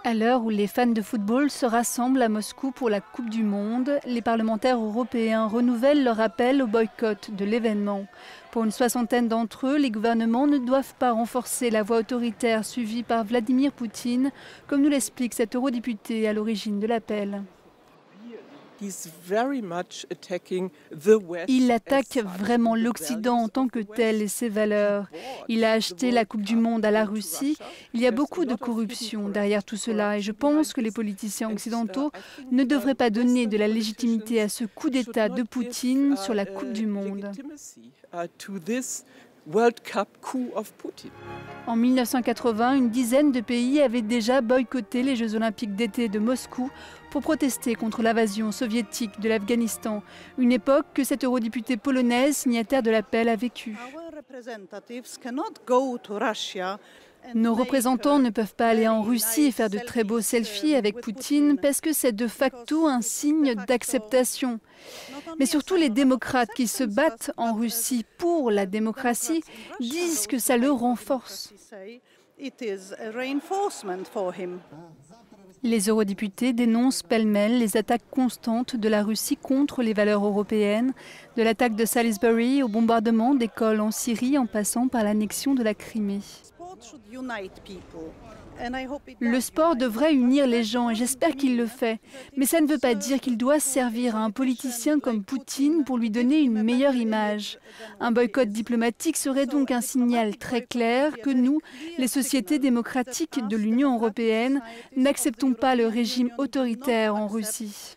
À l'heure où les fans de football se rassemblent à Moscou pour la Coupe du Monde, les parlementaires européens renouvellent leur appel au boycott de l'événement. Pour une soixantaine d'entre eux, les gouvernements ne doivent pas renforcer la voie autoritaire suivie par Vladimir Poutine, comme nous l'explique cet eurodéputé à l'origine de l'appel. Il attaque vraiment l'Occident en tant que tel et ses valeurs. Il a acheté la Coupe du Monde à la Russie. Il y a beaucoup de corruption derrière tout cela et je pense que les politiciens occidentaux ne devraient pas donner de la légitimité à ce coup d'État de Poutine sur la Coupe du Monde. En 1980, une dizaine de pays avaient déjà boycotté les Jeux olympiques d'été de Moscou pour protester contre l'invasion soviétique de l'Afghanistan, une époque que cette eurodéputée polonaise signataire de l'appel a vécue. Nos représentants ne peuvent pas aller en Russie et faire de très beaux selfies avec Poutine parce que c'est de facto un signe d'acceptation. Mais surtout les démocrates qui se battent en Russie pour la démocratie disent que ça le renforce. Les eurodéputés dénoncent pêle-mêle les attaques constantes de la Russie contre les valeurs européennes, de l'attaque de Salisbury au bombardement d'écoles en Syrie en passant par l'annexion de la Crimée. Le sport devrait unir les gens et j'espère qu'il le fait. Mais ça ne veut pas dire qu'il doit servir à un politicien comme Poutine pour lui donner une meilleure image. Un boycott diplomatique serait donc un signal très clair que nous, les sociétés démocratiques de l'Union européenne, n'acceptons pas le régime autoritaire en Russie.